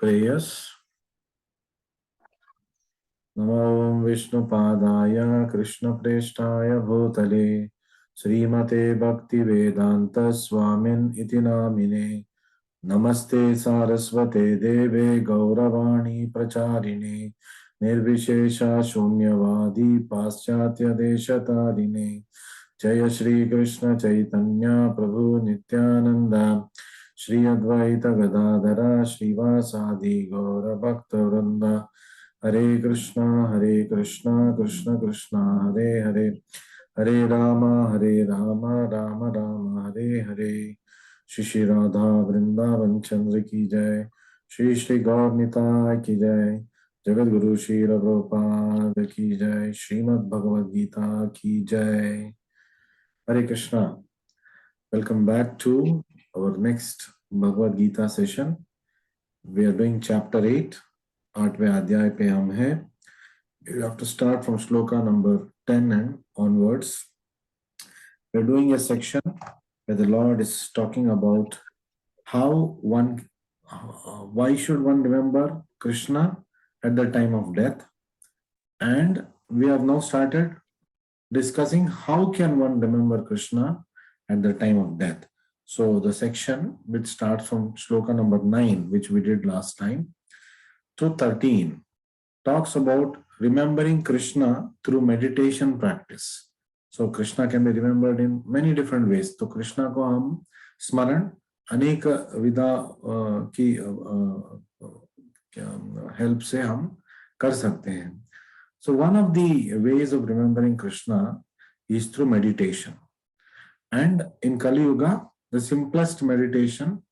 Prayers. Namo Vishnupadaya Krishna Preshtaya Bhutale Srimate Bhakti Vedanta Swamin iti namine Namaste Saraswate Deve Gauravani Pracharine Nirvishesha Shunyavadi Paschatya Deshatarine Jaya Shri Krishna Chaitanya Prabhu Nityananda Shri Advaita Gadadhara Srivasadi Gaura Bhakta Vrinda Hare Krishna Krishna Krishna Hare Hare Hare Rama Rama Rama Hare Hare Shri Shri Radha Vrindavan Chandra ki jai Shri Shri Gaur Nitai ki jai Jagat Guru Shri Prabhupada ki jai Srimad Bhagavad Gita ki jai. Hare Krishna. Welcome back to our next Bhagavad Gita session. We are doing chapter 8. 8वें अध्याय पे हम हैं. You have to start from shloka number 10 and onwards. We are doing a section where the Lord is talking about why should one remember Krishna at the time of death, and we have now started discussing how can one remember Krishna at the time of death. So the section which starts from shloka number 9, which we did last time, to 13 talks about remembering Krishna through meditation practice. So Krishna can be remembered in many different ways. तो कृष्णा को हम स्मरण अनेक विधा की help से हम कर सकते हैं. So one of the ways of remembering Krishna is through meditation. And in kaliyuga, the simplest meditation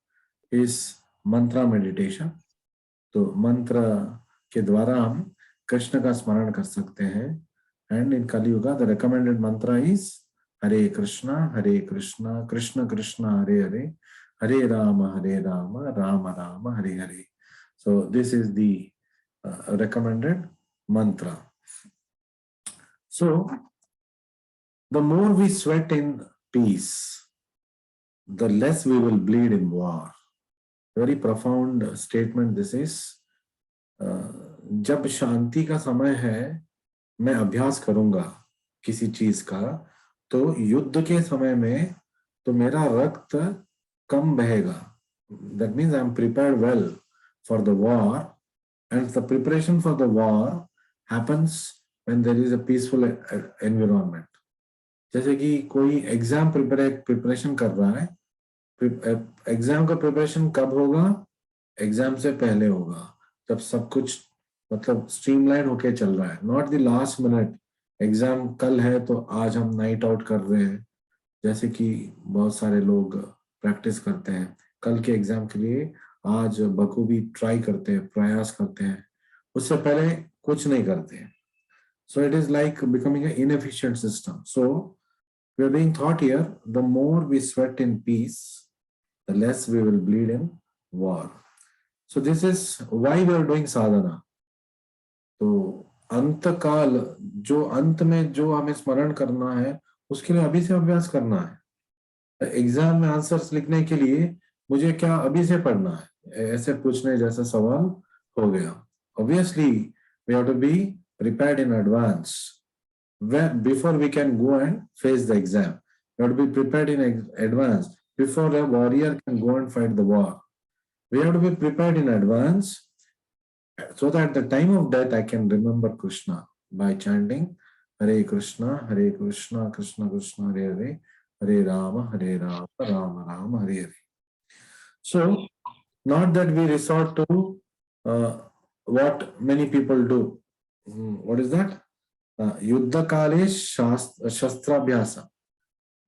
is mantra meditation. तो मंत्र के द्वारा हम कृष्ण का स्मरण कर सकते हैं. And in Kaliyuga the recommended mantra is Hare Krishna Krishna Krishna Hare Hare Hare Ram Ram Ram Hare Hare. So this is the recommended mantra. So the more we sweat in peace, the less we will bleed in war. Very profound statement this is. जब शांति का समय है मैं अभ्यास करूंगा किसी चीज का, तो युद्ध के समय में तो मेरा रक्त कम बहेगा. That means I am prepared well for the war, and the preparation for the war happens when there is a peaceful environment. जैसे कि कोई एग्जाम प्रिपरेशन कर रहा है, एग्जाम का प्रिपरेशन कब होगा? एग्जाम से पहले होगा, जब सब कुछ मतलब स्ट्रीमलाइन होके चल रहा है. Not the last minute, exam कल है तो आज हम नाइट आउट कर रहे हैं, जैसे कि बहुत सारे लोग प्रैक्टिस करते हैं कल के एग्जाम के लिए. आज बखूबी ट्राई करते हैं, प्रयास करते हैं, उससे पहले कुछ नहीं करते हैं. So it is like becoming an inefficient system. So we are being thought here, the more we sweat in peace, the less we will bleed in war. So this is why we are doing sadhana. तो अंत काल, जो अंत में जो हमें स्मरण करना है, उसके लिए अभी से अभ्यास करना है. एग्जाम में आंसर्स लिखने के लिए मुझे क्या अभी से पढ़ना है, ऐसे पूछने जैसा सवाल हो गया. Obviously we have to be prepared in advance. Before we can go and face the exam, we have to be prepared in advance. Before a warrior can go and fight the war, we have to be prepared in advance, so that at the time of death I can remember Krishna by chanting Hare Krishna Krishna Krishna Hare Hare Hare Rama Rama Rama Hare Hare. So not that we resort to what many people do. What is that? युद्ध काले शस्त्राभ्यास.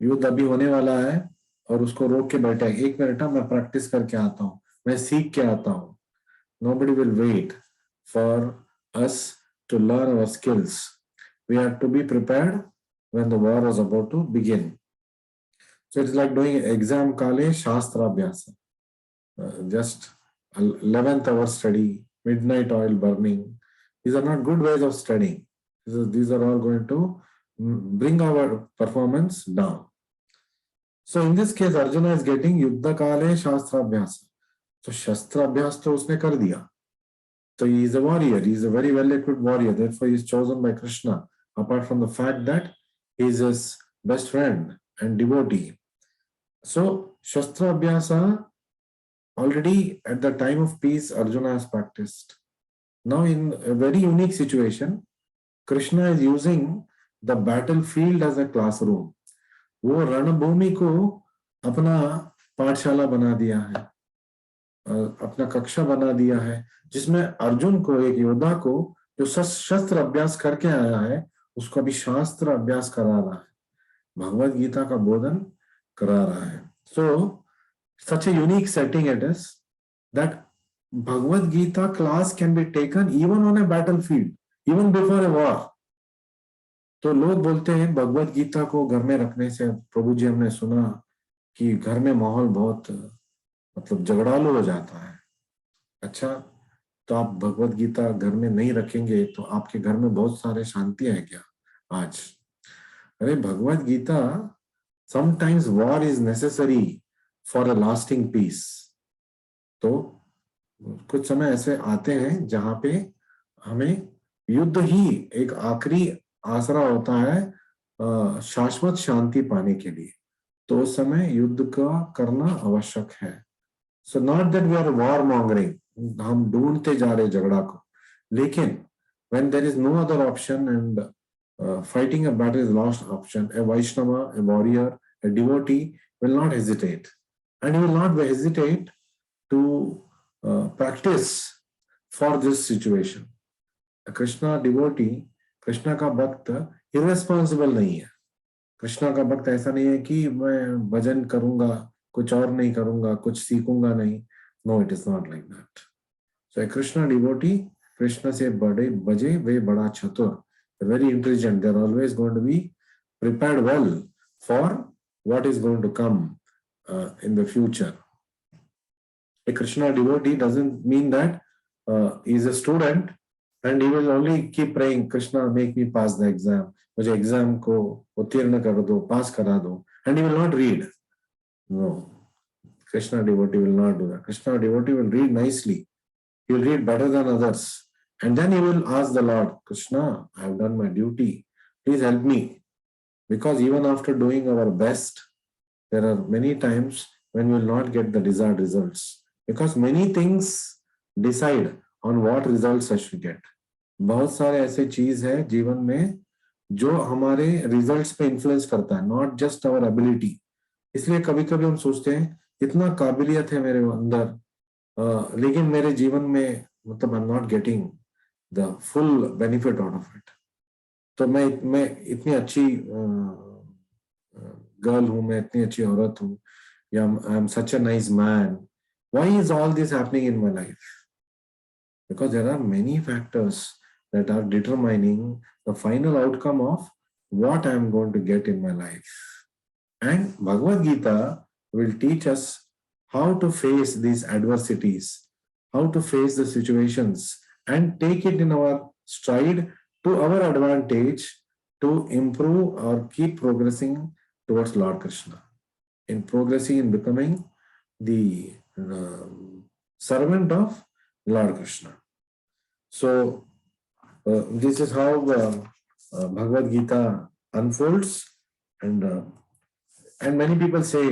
युद्ध अभी होने वाला है और उसको रोक के बैठा है, 1 मिनट मैं प्रैक्टिस करके आता हूँ, मैं सीख के आता हूँ. Nobody will wait for us to learn our skills. We have to be prepared when the war is about to begin. So it's like doing exam kale shastra abhyasa. Just 11th hour study, midnight oil burning. These are not good ways of studying. These are all going to bring our performance down. So in this case, Arjuna is getting Yuddha Kale Shastra Abhyasa. तो शस्त्र अभ्यास तो उसने कर दिया, तो he is a warrior, he is a very well equipped warrior, therefore he is chosen by Krishna, apart from the fact that he is his best friend and devotee. So shastra abhyasa already at the time of peace Arjuna has practiced. Now in a very unique situation, Krishna is using the battlefield as a classroom. वो रणभूमि को अपना पाठशाला बना दिया है, अपना कक्षा बना दिया है, जिसमें अर्जुन को, एक योद्धा को जो शस्त्र अभ्यास करके आया है, उसको अभी शास्त्र अभ्यास करा रहा है, भगवत गीता का बोधन करा रहा है. So such a unique setting it is that Bhagavad Gita class can be taken even on a battlefield, even before a war. तो लोग बोलते हैं भगवत गीता को घर में रखने से, प्रभु जी हमने सुना कि घर में माहौल बहुत मतलब झगड़ालू हो जाता है. अच्छा, तो आप भगवत गीता घर में नहीं रखेंगे तो आपके घर में बहुत सारे शांति है क्या आज? अरे Bhagavad Gita, sometimes war is necessary for a lasting peace. तो कुछ समय ऐसे आते हैं जहां पे हमें युद्ध ही एक आखिरी आसरा होता है शाश्वत शांति पाने के लिए, तो उस समय युद्ध का करना आवश्यक है. So not that we are war mongering, हम ढूंढते जा रहे झगड़ा को, लेकिन when there is no other option and fighting a battle is last option, a Vaishnava, a warrior, a devotee will not hesitate, and he will not hesitate to practice for this situation. A Krishna devotee, Krishna का भक्त irresponsible नहीं है. कृष्णा का भक्त ऐसा नहीं है कि मैं भजन करूंगा, कुछ और नहीं करूंगा, कुछ सीखूंगा नहीं. No, it is not like that. So a Krishna devotee, Krishna से बड़े बजे वे बड़ा चतुर, very intelligent, they are always going to be prepared well for what is going to come in the future. A Krishna devotee doesn't mean that he is a student and he will only keep praying, Krishna make me pass the exam, मुझे exam को उत्तीर्ण कर दो, पास करा दो, and he will not read. No, Krishna devotee will not do that. Krishna devotee will read nicely, he will read better than others, and then he will ask the Lord, Krishna, I have done my duty, please help me. Because even after doing our best, there are many times when we will not get the desired results, because many things decide on what results I should get. बहुत सारे ऐसे चीज है जीवन में जो हमारे results पे इन्फ्लुएंस करता है, नॉट जस्ट आवर एबिलिटी. इसलिए कभी कभी हम सोचते हैं इतना काबिलियत है मेरे अंदर, लेकिन मेरे जीवन में मतलब I am not getting the full benefit out of it. तो मैं इतनी अच्छी गर्ल हूं, मैं इतनी अच्छी औरत हूं, या I am such a nice man. Why is all this happening in my life? Because there are many factors that are determining the final outcome of what I am going to get in my life. And Bhagavad Gita will teach us how to face these adversities, how to face the situations and take it in our stride to our advantage to improve or keep progressing towards Lord Krishna, in progressing in becoming the servant of Lord Krishna. So this is how Bhagavad Gita unfolds, and many people say,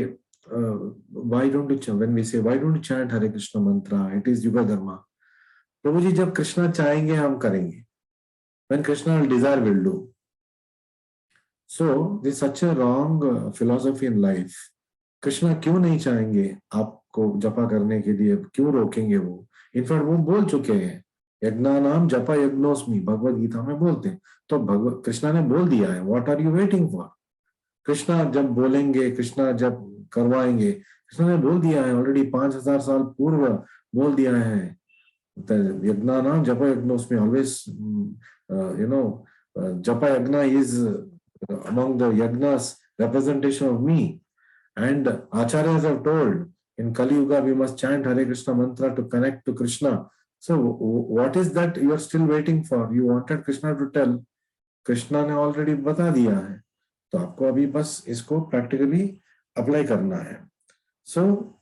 why don't you when we say why don't you chant Hare Krishna mantra, it is Yuga Dharma. प्रभु जी जब कृष्णा चाहेंगे हम करेंगे, when Krishna will desire we'll do. So this is such a wrong philosophy in life. Krishna क्यों नहीं चाहेंगे आपको जपा करने के लिए, क्यों रोकेंगे वो? इनफैक्ट वो बोल चुके हैं, यज्ञा नाम जपा यज्ञोस्मि, भगवत गीता में बोलते हैं. तो कृष्णा ने बोल दिया है, what are you waiting for? Krishna जब बोलेंगे, कृष्णा जब करवाएंगे, कृष्णा ने बोल दिया है ऑलरेडी, 5000 साल पूर्व बोल दिया है. यज्ञा नाम जपा यज्ञोस्मि, always japa yajna is among the yajnas representation of me, and acharyas have told in kaliyuga we must chant Hare Krishna mantra to connect to Krishna. So what is that you are still waiting for? You wanted Krishna to tell, Krishna ने already बता दिया है, तो आपको अभी बस इसको practically apply करना है. So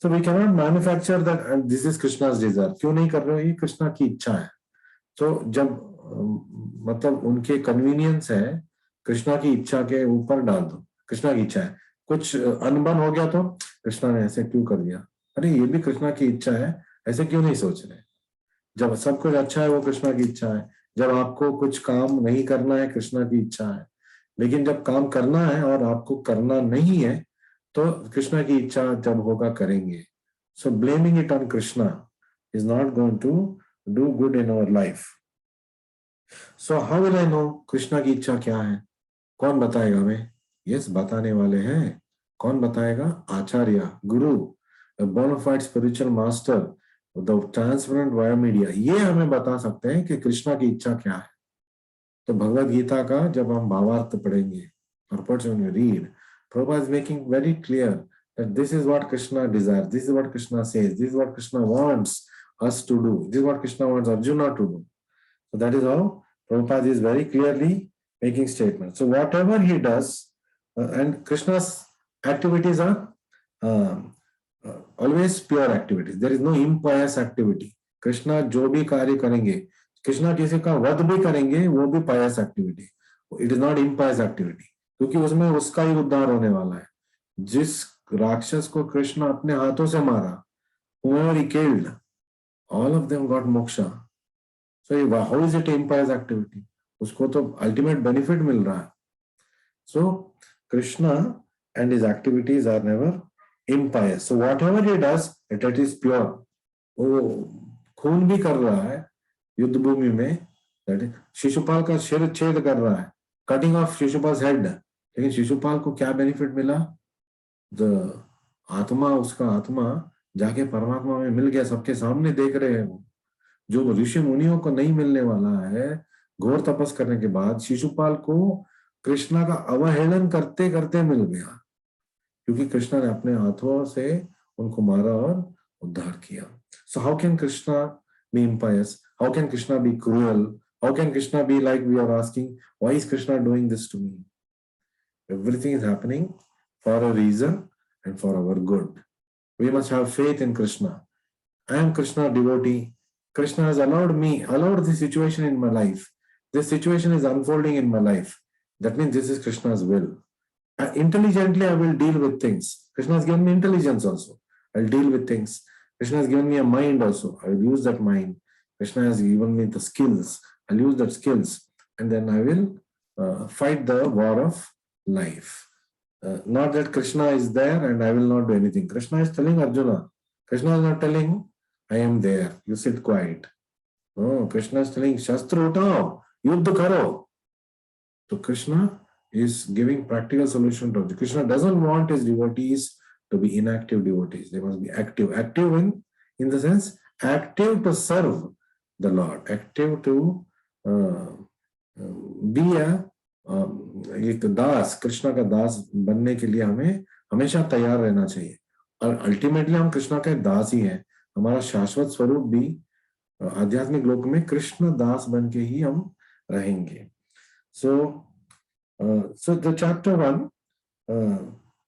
So we cannot manufacture that and this is Krishna's desire. क्यों नहीं कर रहे हो? ये कृष्णा की इच्छा है. तो जब मतलब उनके कन्वीनियंस है, कृष्णा की इच्छा के ऊपर डाल दो. कृष्णा की इच्छा है, कुछ अनबन हो गया तो कृष्णा ने ऐसे क्यों कर दिया? अरे ये भी कृष्णा की इच्छा है, ऐसे क्यों नहीं सोच रहे? जब सब कुछ अच्छा है वो कृष्णा की इच्छा है. जब आपको कुछ काम नहीं करना है कृष्णा की इच्छा है. लेकिन जब काम करना है और आपको करना नहीं है तो कृष्णा की इच्छा जब होगा करेंगे. So blaming it on Krishna is not going to do good in our life. So how will I know Krishna की इच्छा क्या है? कौन बताएगा हमें? यस, बताने वाले हैं. कौन बताएगा? आचार्य, गुरु, bona fide spiritual master, the transparent via media. ये हमें बता सकते हैं कि कृष्णा की इच्छा क्या है. तो भगवत गीता का जब हम भावार्थ पढ़ेंगे और when you read, Prabhupada is making very clear that this is what Krishna desires, this is what Krishna says, this is what Krishna wants us to do, this is what Krishna wants Arjuna to do. So that is how Prabhupada is very clearly making statements. So whatever he does, and Krishna's activities are always pure activities. There is no impious activity. Krishna जो भी कार्य करेंगे, कृष्णा किसी का वध भी करेंगे, वो भी pious activity. It is not impious activity, क्योंकि उसमें उसका ही उद्धार होने वाला है. जिस राक्षस को कृष्ण अपने हाथों से मारा, whoever he killed, all of them got moksha. So how is it impious activity? उसको तो अल्टीमेट बेनिफिट मिल रहा है. So Krishna and his activities are never impious. So whatever he does, it is pure. वो खून भी कर रहा है युद्ध भूमि में, शिशुपाल का सिर छेद कर रहा है, कटिंग ऑफ शिशुपाल हेड. लेकिन शिशुपाल को क्या बेनिफिट मिला? द आत्मा, उसका आत्मा जाके परमात्मा में मिल गया. सबके सामने देख रहे हैं वो, जो ऋषि मुनियों को नहीं मिलने वाला है. घोर तपस करने के बाद शिशुपाल को कृष्णा का अवहेलन करते करते मिल गया, क्योंकि कृष्णा ने अपने हाथों से उनको मारा और उद्धार किया. So how can Krishna be impious? How can Krishna be cruel? How can Krishna be like we are asking, why is Krishna doing this to me? Everything is happening for a reason and for our good. We must have faith in Krishna. I am Krishna devotee. Krishna has allowed this situation in my life. This situation is unfolding in my life. That means this is Krishna's will. Intelligently I will deal with things. Krishna has given me intelligence also. I'll deal with things. Krishna has given me a mind also. I will use that mind. Krishna has given me the skills. I'll use that skills. And then I will fight the war of life. Not that Krishna is there and I will not do anything. Krishna is telling Arjuna. Krishna is not telling, I am there. You sit quiet. No, Krishna is telling, Shastra utao, yuddha karo. So Krishna is giving practical solution to it. Krishna doesn't want his devotees to be inactive devotees. They must be active. Active in the sense, active to serve the Lord, active to be a एक दास, कृष्णा का दास बनने के लिए हमें हमेशा तैयार रहना चाहिए. और अल्टीमेटली हम कृष्णा के दास ही हैं. हमारा शाश्वत स्वरूप भी आध्यात्मिक लोक में कृष्ण दास बन के ही हम रहेंगे. So the chapter 1,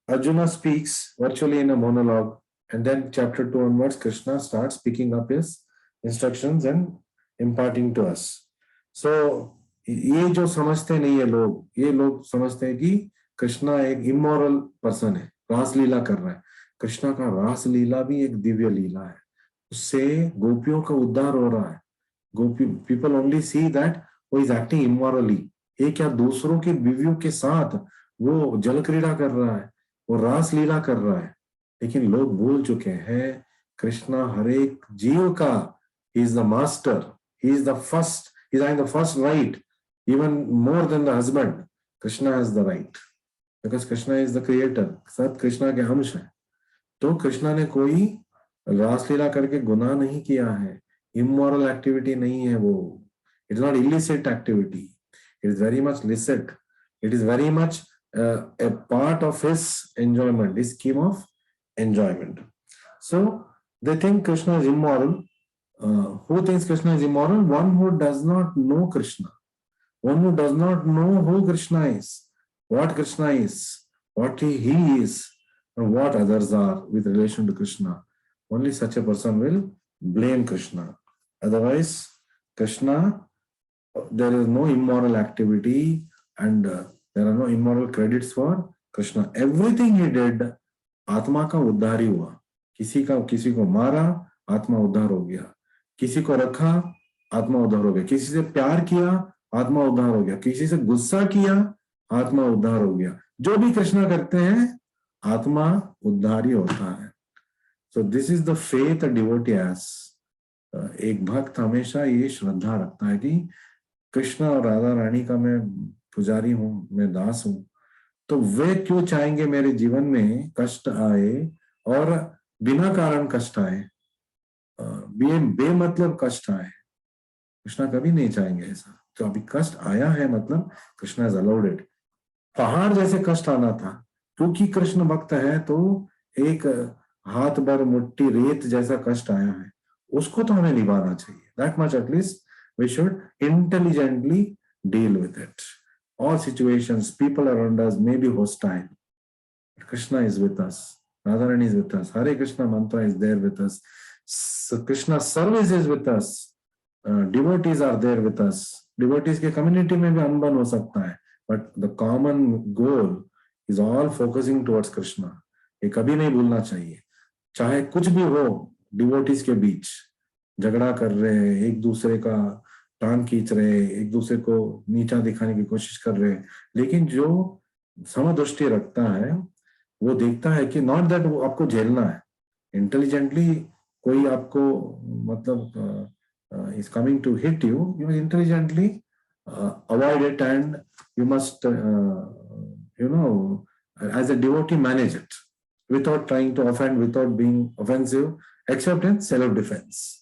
Arjuna speaks virtually in a monologue, and then chapter 2 onwards, Krishna starts picking up his instructions and imparting to us. So ये जो समझते नहीं है लोग, ये लोग समझते हैं कि कृष्णा एक इमोरल पर्सन है, रास लीला कर रहा है. कृष्णा का रास लीला भी एक दिव्य लीला है, उससे गोपियों का उद्धार हो रहा है. गोपी पीपल ओनली सी दैट वो इज एक्टिंग इमोरली. ये क्या दूसरों के बीवियों के साथ वो जल क्रीड़ा कर रहा है, वो रास लीला कर रहा है. लेकिन लोग भूल चुके हैं कृष्णा हर एक जीव का, he is the master, he is the first, he is the first right, even more than the husband. Krishna has the right because Krishna is the creator. सब कृष्णा के अंश हैं. तो कृष्णा ने कोई रासलीला करके गुनाह नहीं किया है, immoral activity नहीं है वो. It is not illicit activity. It is very much licit. It is very much a part of his enjoyment, his scheme of enjoyment. So they think Krishna is immoral. Who thinks Krishna is immoral? One who does not know Krishna. One who does not know who Krishna is, what he is, and what others are with relation to Krishna, only such a person will blame Krishna. Otherwise, Krishna, there is no immoral activity and there are no immoral credits for Krishna. Everything he did, आत्मा का उद्धार ही हुआ. किसी को मारा, आत्मा उद्धार हो गया. किसी को रखा, आत्मा उद्धार हो गया. किसी से प्यार किया, आत्मा उद्धार हो गया. किसी से गुस्सा किया, आत्मा उद्धार हो गया. जो भी कृष्णा करते हैं, आत्मा उद्धार ही होता है. सो this is the faith a devotee has. एक भक्त हमेशा ये श्रद्धा रखता है कि कृष्ण और राधा रानी का मैं पुजारी हूं, मैं दास हूं, तो वे क्यों चाहेंगे मेरे जीवन में कष्ट आए और बिना कारण कष्ट आए, बेमतलब कष्ट आए. कृष्णा कभी नहीं चाहेंगे ऐसा. तो अभी कष्ट आया है मतलब कृष्णा इज अलाउड इट. पहाड़ जैसे कष्ट आना था, क्योंकि कृष्ण भक्त है तो एक हाथ भर मुट्ठी रेत जैसा कष्ट आया है, उसको तो हमें निभाना चाहिए. That much at least we should intelligently deal with it. All situations, people around us may be hostile. Krishna is with us. Radharani is with us. Hare Krishna mantra is there with us. Krishna service is with us. Devotees are there with us. Devotees के community में भी अनबन हो सकता है, but the common goal is all focusing towards Krishna. ये कभी नहीं भूलना चाहिए. चाहे कुछ भी हो, devotees के बीच झगड़ा कर रहे हैं, एक दूसरे का टांग खींच रहे, एक दूसरे को नीचा दिखाने की कोशिश कर रहे, लेकिन जो समदृष्टि रखता है वो देखता है कि नॉट दैट वो आपको झेलना है. इंटेलिजेंटली कोई आपको मतलब is coming to hit you, you must intelligently avoid it and you must you know as a devotee manage it without trying to offend, without being offensive, except in self defence.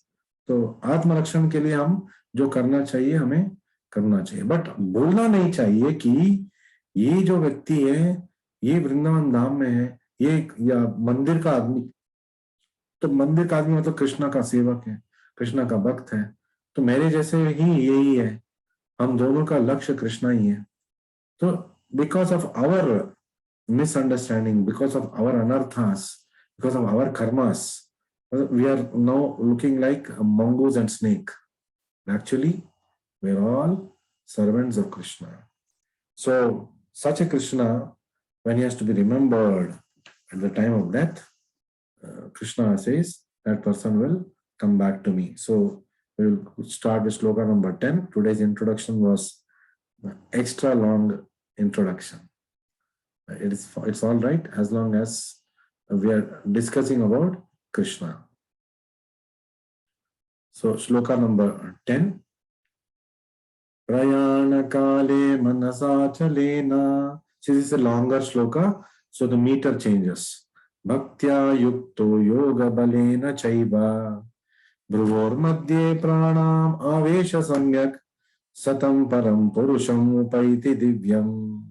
तो आत्मरक्षण के लिए हम जो करना चाहिए हमें करना चाहिए, बट भूलना नहीं चाहिए कि ये जो व्यक्ति है ये वृंदावन धाम में है, ये या मंदिर का आदमी, तो मंदिर का आदमी मतलब कृष्णा का सेवक है, कृष्णा का भक्त है, तो मेरे जैसे ही यही है, हम दोनों का लक्ष्य कृष्णा ही है. तो because of our misunderstanding, because of our anarthas, because of our karmas, we are now looking like mongoose and snake. Actually, we are all servants of Krishna. So, such a Krishna, when he has to be remembered at the time of death, Krishna says, that person will come back to me. So, we will start with sloka number 10. Today's introduction was extra long introduction. It's all right as long as we are discussing about Krishna. So, shloka number 10. Prayana kale manasa chalena. This is a longer shloka, so the meter changes. Bhaktya yukto yoga balena chaiva. Bhruvor madhye pranam avesha samyak. Satam param purusham upaiti divyam.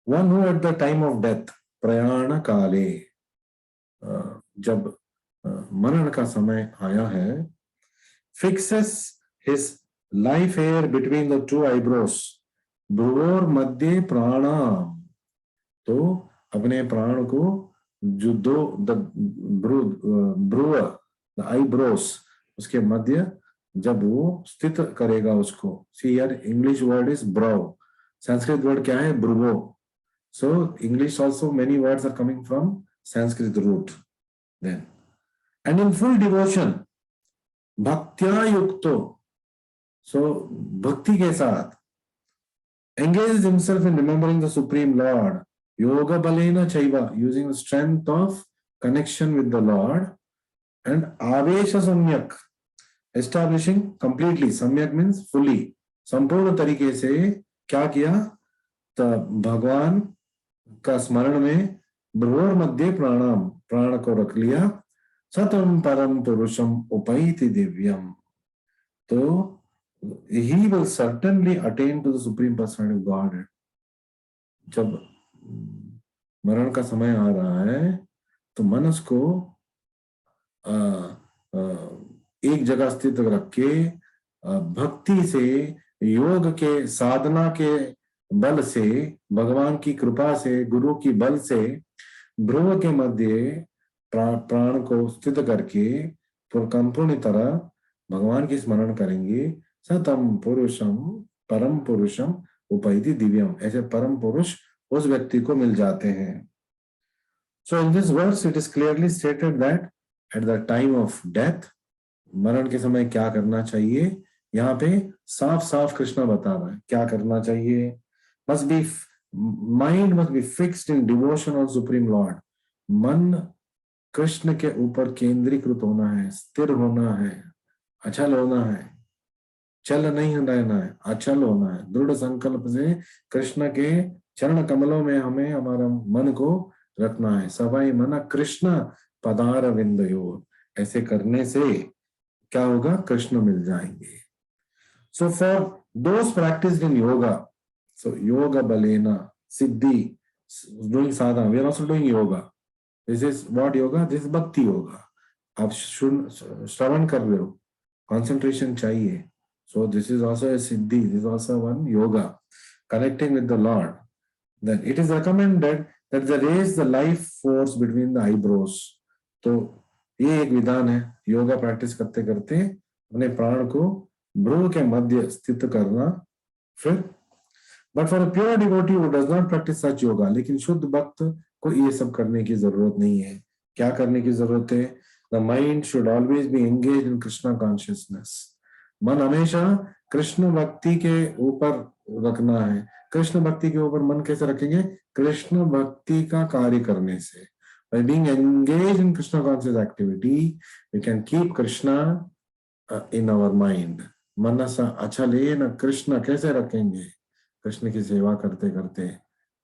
One who at the time of death, prayana kale, जब मरण का समय आया है, fixes his life hair between the two eyebrows, भ्रुवोर मध्य प्राणाम, तो अपने प्राण को जो दो भ्रुव द आईब्रोस उसके मध्य जब वो स्थित करेगा उसको. See here English word is brow, Sanskrit word क्या है? भ्रुवो. So English also many words are coming from Sanskrit root. Then, and in full devotion, bhaktya yukto, so bhakti ke saath engages himself in remembering the Supreme Lord, yoga balena chaiva, using the strength of connection with the Lord, and avesha samyak, establishing completely, samyak means fully, संपूर्ण तरीके से क्या किया? तो भगवान का स्मरण में भ्रुवोर मध्य प्राणाम, प्राण को रख लिया. सतम परम पुरुषम उपैति दिव्यम, तो he will certainly attain to the supreme personality of God. जब मरण का समय आ रहा है तो मनुष्य को एक जगह स्थित रख के भक्ति से, योग के साधना के बल से, भगवान की कृपा से, गुरु की बल से भ्रुव के मध्य प्राण को स्थित करके पूर्ण तरह भगवान की स्मरण करेंगे, सतम पुरुषम परम पुरुषम उपैति दिव्यम, ऐसे परम पुरुष उस व्यक्ति को मिल जाते हैं। So in this verse it is clearly stated that at the time of death, मरण के समय क्या करना चाहिए, यहाँ पे साफ साफ कृष्ण बता रहा है क्या करना चाहिए। must be mind must be fixed in devotion on Supreme Lord, मन कृष्ण के ऊपर केंद्रीकृत होना है, स्थिर होना है, अचल होना है, चल नहीं रहना है, अचल होना है। दृढ़ संकल्प से कृष्ण के चरण कमलों में हमें हमारा मन को रखना है। सबाई मन कृष्ण पदार विंदयोर, ऐसे करने से क्या होगा, कृष्ण मिल जाएंगे। So for those practised in yoga, so yoga बलेना सिद्धि, doing sadhana, we are also doing yoga. This is what yoga, this is bhakti yoga. आप श्रवण कर रहे हो, कंसंट्रेशन चाहिए। So this is also a siddhi, this is also one yoga, connecting with the Lord. Then it is recommended that they raise the life force between the eyebrows. तो ये एक विधान है, योगा प्रैक्टिस करते करते अपने प्राण को भ्रू के मध्य स्थित करना। फिर but for a pure devotee who does not practice such yoga, लेकिन शुद्ध भक्त को ये सब करने की जरूरत नहीं है। क्या करने की जरूरत है? The mind should always be engaged in Krishna consciousness. मन हमेशा कृष्ण भक्ति के ऊपर रखना है। कृष्ण भक्ति के ऊपर मन कैसे रखेंगे? कृष्ण भक्ति का कार्य करने से। By being engaged in Krishna conscious activity, we can keep Krishna in our mind. मनसा अचलेन कृष्ण कैसे रखेंगे? कृष्ण की सेवा करते करते।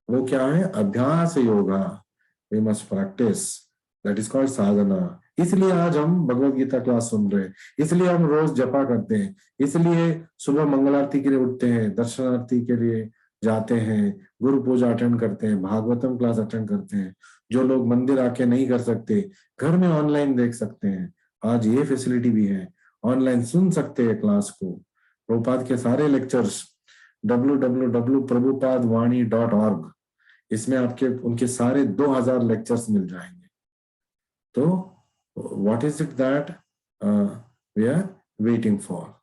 वो क्या है? अभ्यास yoga. We must practice. That is called sadhana. इसलिए आज हम भगवत गीता क्लास सुन रहे हैं, इसलिए हम रोज जपा करते हैं, इसलिए सुबह मंगल आरती के लिए उठते हैं, दर्शनार्थी के लिए जाते हैं, गुरु पूजा अटेंड करते हैं, भागवतम क्लास अटेंड करते हैं। जो लोग मंदिर आके नहीं कर सकते, घर में ऑनलाइन देख सकते हैं। आज ये फैसिलिटी भी है, ऑनलाइन सुन सकते हैं क्लास को। प्रभुपाद के सारे लेक्चर्स www.prabhupadwani.org, इसमें आपके उनके सारे 2000 लेक्चर्स मिल जाएंगे। तो what is it that we are waiting for?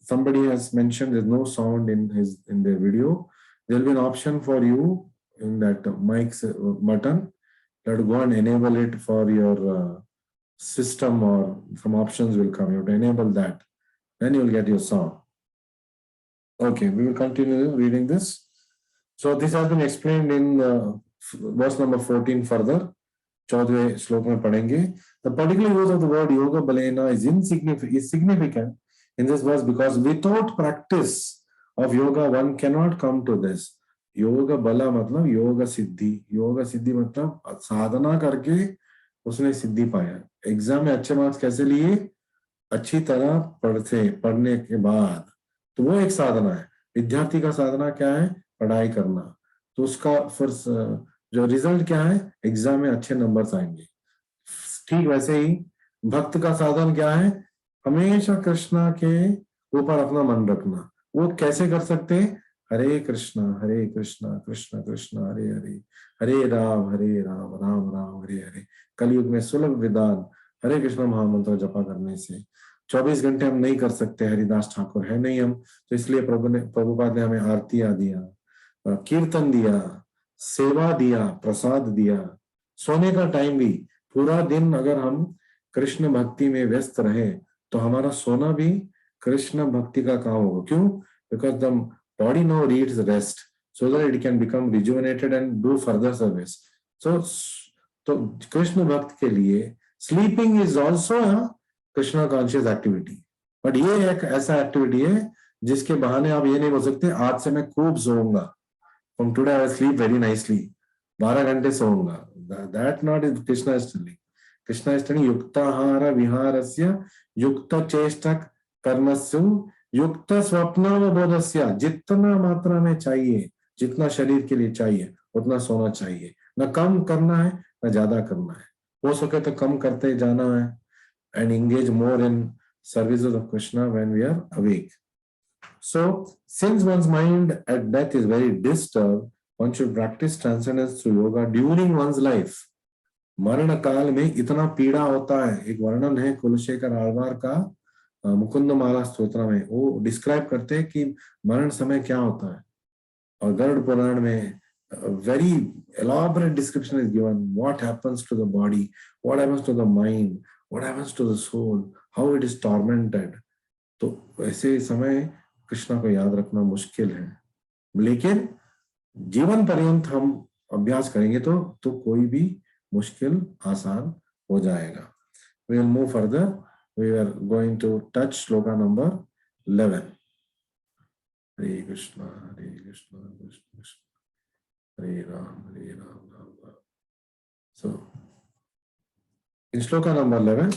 Somebody has mentioned there's no sound in their video. There will be an option for you in that mic button. You have to go and enable it for your system, or some options will come. You have to enable that, then you will get your sound. Okay, we will continue reading this. So this has been explained in verse number 14 further. 14वें श्लोक में पढ़ेंगे। The particular use of the word yoga balena is significant in this verse because without practice of yoga one cannot come to this. Yoga बला मतलब योगा सिद्धि, योगा सिद्धि मतलब साधना करके उसने सिद्धि पाया। Exam में अच्छे मार्क्स कैसे लिए? अच्छी तरह पढ़ने के बाद, तो वो एक साधना है। विद्यार्थी का साधना क्या है? पढ़ाई करना। तो उसका फिर जो रिजल्ट क्या है? एग्जाम में अच्छे नंबर्स आएंगे। ठीक वैसे ही भक्त का साधन क्या है? हमेशा कृष्णा के ऊपर अपना मन रखना। वो कैसे कर सकते हैं? हरे कृष्णा कृष्ण कृष्ण हरे हरे, हरे राम राम राम हरे हरे। कलयुग में सुलभ विधान हरे कृष्ण महामंत्र जपा करने से। 24 घंटे हम नहीं कर सकते, हरिदास ठाकुर है नहीं हम, तो इसलिए प्रभुपाद ने हमें आरतियां दिया, कीर्तन दिया, सेवा दिया, प्रसाद दिया। सोने का टाइम भी, पूरा दिन अगर हम कृष्ण भक्ति में व्यस्त रहे तो हमारा सोना भी कृष्ण भक्ति का काम होगा। क्यों? Because the body now needs rest so that it can become rejuvenated and do further service. तो कृष्ण भक्त के लिए sleeping is also Krishna conscious activity. But ये एक ऐसा एक्टिविटी है जिसके बहाने आप ये नहीं बोल सकते आज से मैं खूब सोऊंगा, from today I will sleep very nicely, 12 घंटे सोऊंगा। That not is Krishna is telling. Krishna is telling युक्ताहार विहारस्य युक्त चेष्टक कर्मसु युक्त स्वप्नावबोधस्य, जितना मात्रा में चाहिए, जितना शरीर के लिए चाहिए उतना सोना चाहिए। न कम करना है न ज्यादा करना है, हो सके तो कम करते जाना है। and engage more in services of Krishna when we are awake. So, since one's mind at death is very disturbed, one should practice transcendence through yoga during one's life. मरण काल में इतना पीड़ा होता है. एक वर्णन है कुलशेखर आழ்वार का मुकुंदमाला स्तोत्र में. वो डिस्क्राइब करते हैं कि मरण समय क्या होता है. और गरुड़ पुराण में very elaborate description is given. What happens to the body, what happens to the mind, what happens to the soul, how it is tormented. तो ऐसे समय कृष्णा को याद रखना मुश्किल है, लेकिन जीवन पर्यंत हम अभ्यास करेंगे तो कोई भी मुश्किल आसान हो जाएगा. We will move further. We are going to touch shloka number 11. Hare Krishna, Hare Krishna, Krishna Krishna, Hare Ram, Hare Ram, Ram Ram. So, in shloka number 11,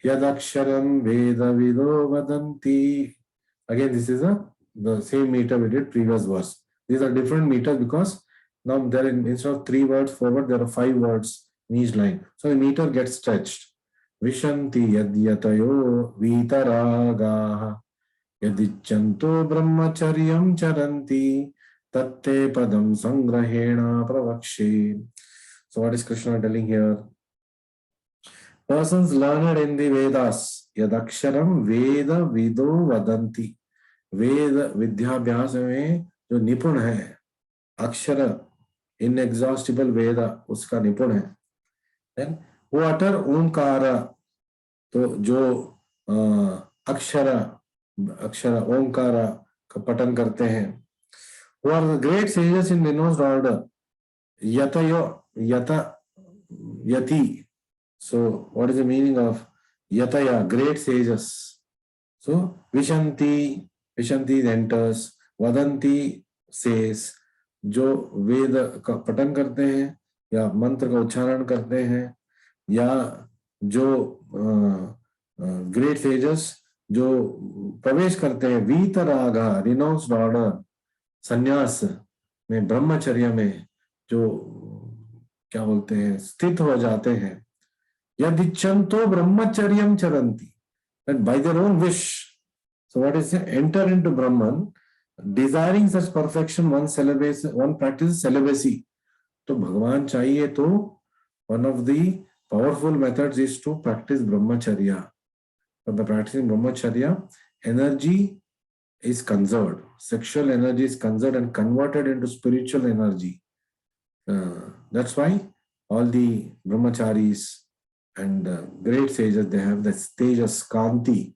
Yadaksharam Veda Vido Vadanti. Again, this is the same meter we did previous verse. These are different meters because now there instead of 3 words forward, there are 5 words in each line. So the meter gets stretched. Vishanti yadyatayo vitaragaha yadichanto brahmacharyam charanti tatte padam sangrahena pravakshe. So what is Krishna telling here? Persons learned in the Vedas, yadaksharam veda vido vadanti. वेद विद्याभ्यास में जो निपुण है, अक्षर inexhaustible वेद उसका निपुण है, then वो अटर ओंकार, तो जो अक्षर ओंकार का पठन करते हैं, who are the great sages in renounced order, yati. So what is the meaning of yataya? Great sages. So vishanti enters, vadanti says, जो वेद का पठन करते हैं या मंत्र का उच्चारण करते हैं, या जो ग्रेट सेजेस जो प्रवेश करते हैं वीतरागा रिनाउंस्ड ऑर्डर, संन्यास में, ब्रह्मचर्य में जो क्या बोलते हैं स्थित हो जाते हैं, यदिच्छन्तो ब्रह्मचर्यम चरन्ति, and by their own wish. So what is it? Enter into Brahman, desiring such perfection, one practices celibacy. तो भगवान चाहिए तो one of the powerful methods is to practice brahmacharya. But by practicing brahmacharya, energy is conserved, sexual energy is conserved and converted into spiritual energy. That's why all the brahmacharis and great sages, they have the tejas, kanti.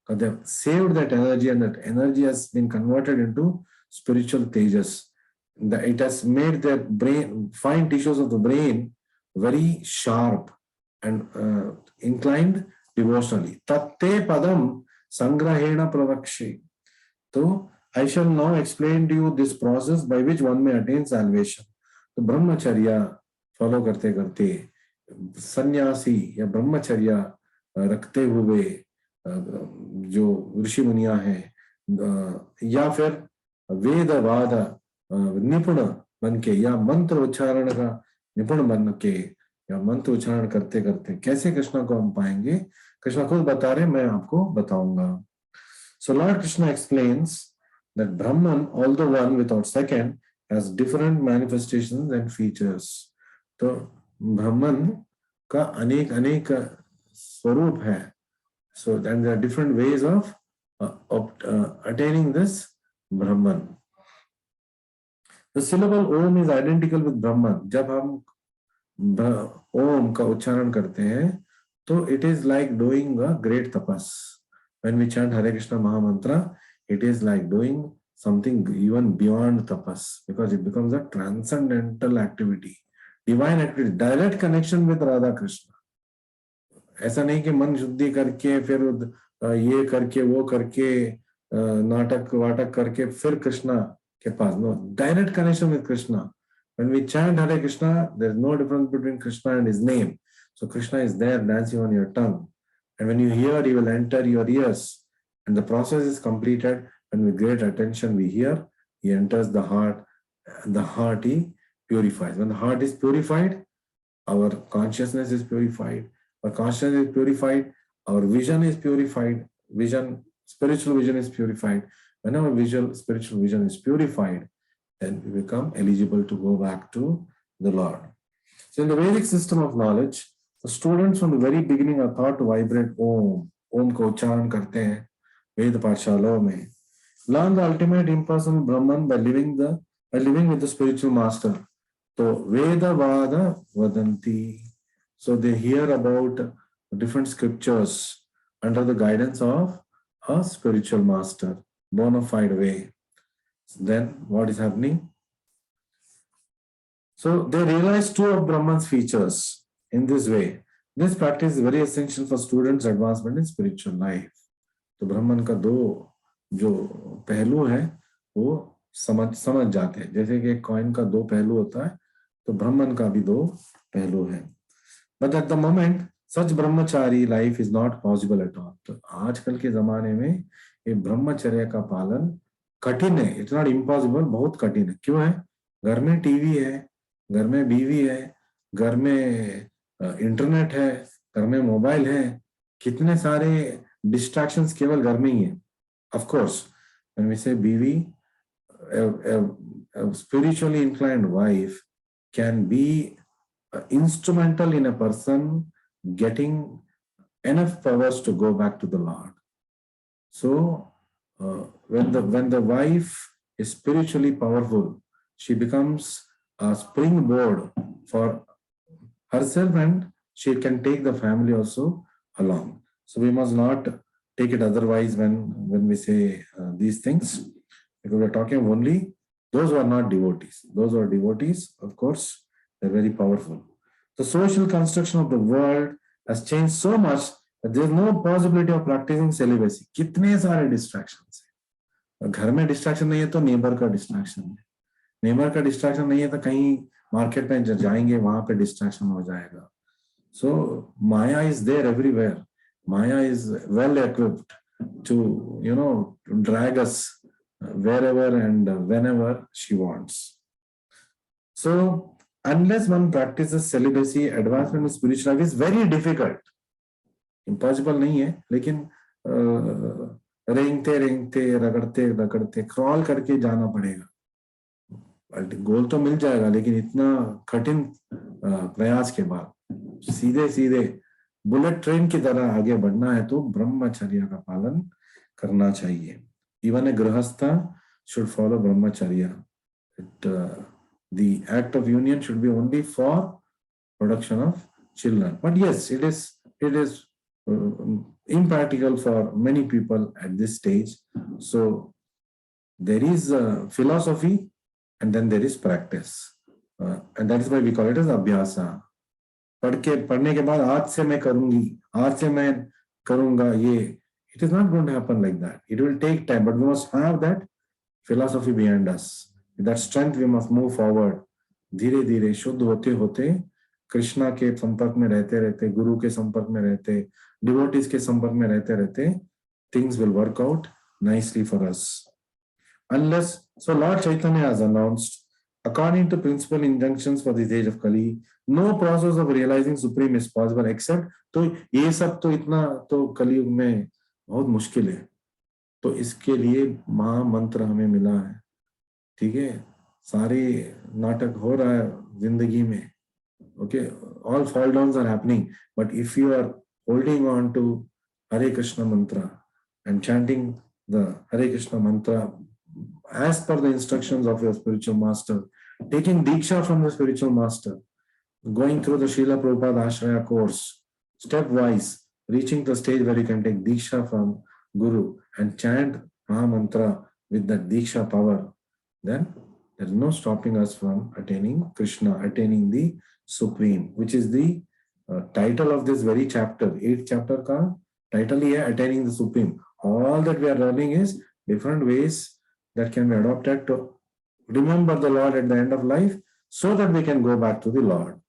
They have saved that energy, and that energy has been converted into spiritual tejas. It has made their brain, fine tissues of the brain, very sharp and inclined devotionally. Tatte padam sangrahena pravakshe. So I shall now explain to you this process by which one may attain salvation. तो brahmacharya follow करते करते, सन्यासी या ब्रह्मचर्या रखते हुए जो ऋषि मुनियां हैं, या फिर वेदवाद निपुण बन के, या मंत्र उच्चारण का निपुण बन के, या मंत्र उच्चारण करते करते कैसे कृष्ण को हम पाएंगे, कृष्ण खुद बता रहे, मैं आपको बताऊंगा. So Lord Krishna explains that Brahman, although one without second, has different manifestations and features. तो ब्रह्मन का अनेक अनेक स्वरूप है. So then there are different ways of attaining this Brahman. The syllable Om is identical with Brahman. जब हम Om का उच्चारण करते हैं, तो it is like doing a great tapas. When we chant Hare Krishna mahamantra, it is like doing something even beyond tapas, because it becomes a transcendental activity, divine activity, direct connection with Radha Krishna. ऐसा नहीं कि मन शुद्धि करके फिर ये करके वो करके नाटक वाटक करके फिर कृष्णा के पास. No, direct connection with Krishna. When we chant Hare Krishna, there is no difference between Krishna and his name. So Krishna is there dancing on your tongue, and when you hear, he will enter your ears, and the process is completed. And with great attention we hear, he enters the heart, and the heart he purifies. When the heart is purified, our consciousness is purified. Our consciousness is purified, our vision is purified. Spiritual vision is purified. When our spiritual vision is purified, then we become eligible to go back to the Lord. So in the Vedic system of knowledge, the students from the very beginning are taught to vibrate Om. Om को उच्चारण करते हैं वेद पाठशालाओं में. Learn the ultimate impersonal Brahman by living with the spiritual master. So Veda Vada Vadanti. So they hear about different scriptures under the guidance of a spiritual master, bona fide way. Then what is happening? So they realize two of Brahman's features in this way. This practice is very essential for students' advancement in spiritual life. तो ब्राह्मण का दो जो पहलू है वो समझ जाते हैं. जैसे कि एक कॉइन का दो पहलू होता है, तो ब्राह्मण का भी दो पहलू है. But at the moment, such brahmachari life is not possible at all. तो आजकल के जमाने में ये ब्रह्मचर्य का पालन कठिन है. इट्स नॉट इम्पॉसिबल, बहुत कठिन है. क्यों है? घर में टीवी है, घर में बीवी है, घर में इंटरनेट है, घर में मोबाइल है, कितने सारे डिस्ट्रैक्शंस केवल घर में ही है. ऑफ कोर्स व्हेन वी से बीवी, a spiritually inclined wife can be instrumental in a person getting enough powers to go back to the Lord. So when the wife is spiritually powerful, she becomes a springboard for herself, and she can take the family also along. So we must not take it otherwise when we say these things, because we're talking only those who are not devotees. Those who are devotees, of course, they're very powerful. The social construction of the world has changed so much that there's no possibility of practicing celibacy. कितने सारे distractions हैं. घर में distraction नहीं है तो neighbor का distraction है. Neighbor का distraction नहीं है तो कहीं market में जाएंगे वहां पे distraction हो जाएगा. So Maya is there everywhere. Maya is well equipped to drag us wherever and whenever she wants. So unless one practices celibacy, advancement in spiritual life is very difficult. Impossible नहीं है, लेकिन रेंगते रगड़ते crawl करके जाना पड़ेगा. गोल तो मिल जाएगा, लेकिन इतना कठिन प्रयास के बाद सीधे बुलेट ट्रेन की तरह आगे बढ़ना है तो ब्रह्मचर्य का पालन करना चाहिए. Even a grahastha should follow brahmacharya. The act of union should be only for production of children. But yes, it is impractical for many people at this stage. So there is a philosophy and then there is practice. And that is why we call it as abhyasa. पढ़ने के बाद आज से मैं करूंगी, आज से मैं करूंगा ये. It is not going to happen like that. It will take time, but we must have that philosophy behind us. With that strength, we must move forward. धीरे-धीरे शुद्ध होते कृष्णा के संपर्क में रहते गुरु के संपर्क में रहते, devotees के संपर्क में रहते things will work out nicely for us. So Lord Chaitanya has announced, according to principal injunctions for this age of Kali, no process of realizing Supreme is possible except, तो ये सब तो इतना तो कलयुग में बहुत मुश्किल है. तो इसके लिए महामंत्र हमें मिला है. ठीक है, सारे नाटक हो रहा है जिंदगी में. Okay, all fall downs are happening, but if you are holding on to Hare Krishna mantra and chanting the Hare Krishna mantra as per the instructions of your spiritual master, taking diksha from the spiritual master, going through the Srila Prabhupada Ashraya course, stepwise, reaching the stage where you can take diksha from Guru and chant mahamantra with that diksha power, then there is no stopping us from attaining Krishna, attaining the Supreme, which is the title of this very chapter. 8th chapter ka title hi hai Attaining the Supreme. All that we are learning is different ways that can be adopted to remember the Lord at the end of life so that we can go back to the Lord.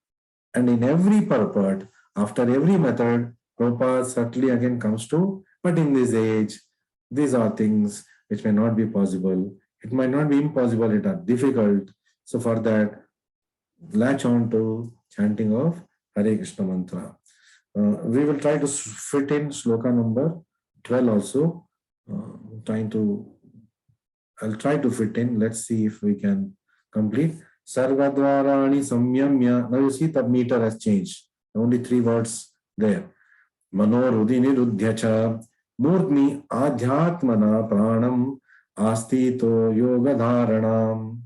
And in every purport, after every method, Prabhupada certainly again comes to, but in this age, these are things which may not be possible. It might not be impossible, it are difficult. So for that, latch on to chanting of Hare Krishna mantra. We will try to fit in sloka number 12 also. I'll try to fit in. Let's see if we can complete. Sarvadvarani samyamya. Now you see the meter has changed. Only 3 words there. Manorudhi nirudhyacha murdni adhyatmana pranam astito yoga dharanam.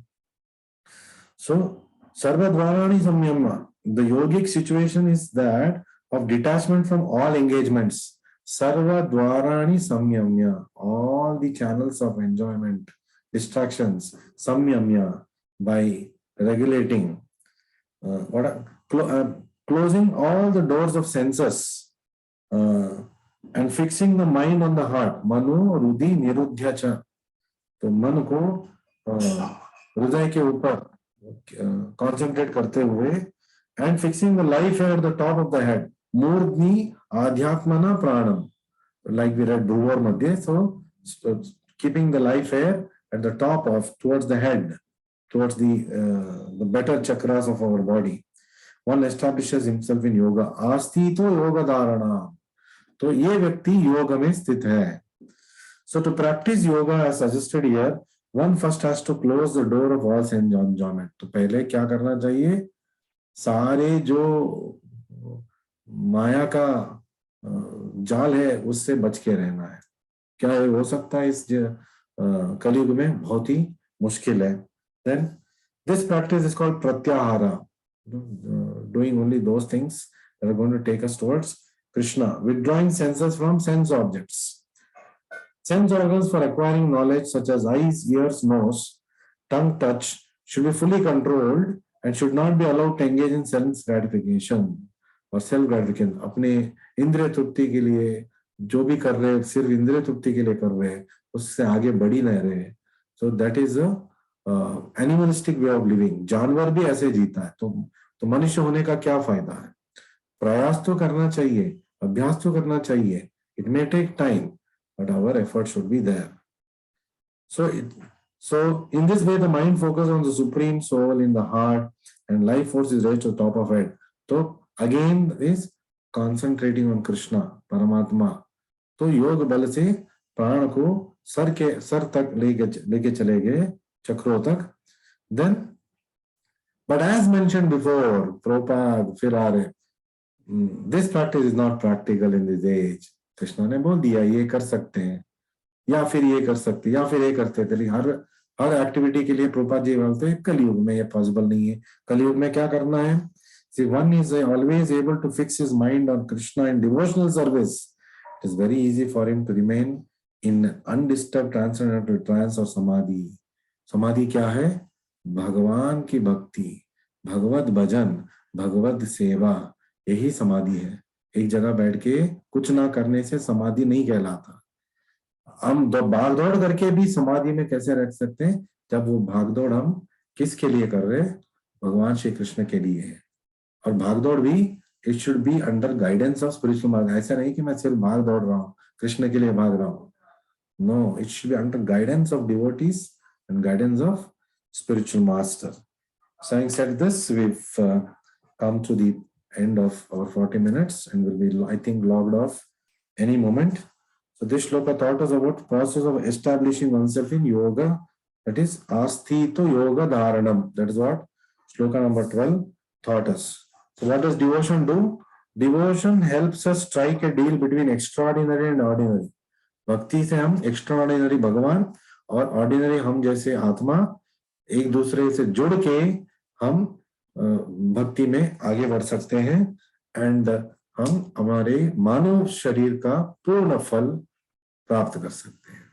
So, sarvadvarani samyamya. The yogic situation is that of detachment from all engagements. Sarvadvarani samyamya. All the channels of enjoyment, distractions, samyamya, by regulating, closing all the doors of senses and fixing the mind on the heart. Mano rudhi nirudhyacha. तो मन को हृदय के ऊपर concentrate करते हुए and fixing the life at the top of the head. Murdni adhyatmana pranam. Like we read Dhruvar Madhya. So keeping the life air at the top of, towards the head, towards the better chakras of our body. One establishes himself in yoga. Asti to yoga dharana. तो ये व्यक्ति योग में स्थित है. So to practice yoga as suggested here, one first has to close the door of all sense enjoyment. तो पहले क्या करना चाहिए? सारे जो माया का जाल है उससे बच के रहना है. क्या ये हो सकता है इस कलयुग में? बहुत ही मुश्किल है. Then this practice is called pratyahara, doing only those things that are going to take us towards Krishna, withdrawing senses from sense objects. Sense organs for acquiring knowledge such as eyes, ears, nose, tongue, touch should be fully controlled and should not be allowed to engage in sense gratification or self gratification. अपने इंद्रिय तृप्ति के लिए जो भी कर रहे हैं सिर्फ इंद्रिय तृप्ति के लिए कर रहे हैं, उससे आगे बढ़ ही नहीं रहे. So that is a animalistic way of living. जानवर भी ऐसे जीता है. तो मनुष्य होने का क्या फायदा है? प्रयास तो करना चाहिए, अभ्यास तो करना चाहिए. It may take time, but our effort should be there. So in this way, the mind focuses on the supreme soul in the heart, and life force is raised to the top of it. So again is concentrating on Krishna, Paramatma. तो योग बल से प्राण को sir तक लेके चले गए, चक्रों तक. Then, but as mentioned before, Prabhupada फिर आ रहे, this practice is not practical in this age. Krishna ने बोल दिया ये कर सकते हैं, या फिर ये कर सकते, या फिर ये करते थे, लेकिन हर एक्टिविटी के लिए प्रभुपाद जी बोलते हैं कलयुग में ये पॉसिबल नहीं है. कलयुग में क्या करना है? See, one is always able to fix his mind on Krishna in devotional service. It is very easy for him to remain in undisturbed transcendental trance or samadhi. समाधि क्या है? भगवान की भक्ति, भगवत भजन, भगवत सेवा, यही समाधि है. एक जगह बैठ के कुछ ना करने से समाधि नहीं कहलाता. हम भागदौड़ करके भी समाधि में कैसे रह सकते हैं? जब वो भागदौड़ हम किसके लिए कर रहे हैं? भगवान श्री कृष्ण के लिए है. और भागदौड़ भी it should be under guidance of spiritual मार्ग. ऐसा नहीं कि मैं सिर्फ भाग दौड़ रहा हूँ, कृष्ण के लिए भाग रहा हूँ. No, it should be under guidance of devotees and guidance of spiritual master. So having said this, we've come to the end of our 40 minutes and will be, I think, logged off any moment. So this shloka taught us about process of establishing oneself in yoga, that is asthito yoga dharanam. That is what shloka number 12 taught us. So what does devotion do? Devotion helps us strike a deal between extraordinary and ordinary. भक्ति से हम extraordinary भगवान और ordinary हम जैसे आत्मा एक दूसरे से जुड़ के हम भक्ति में आगे बढ़ सकते हैं एंड हम हमारे मानव शरीर का पूर्ण फल प्राप्त कर सकते हैं.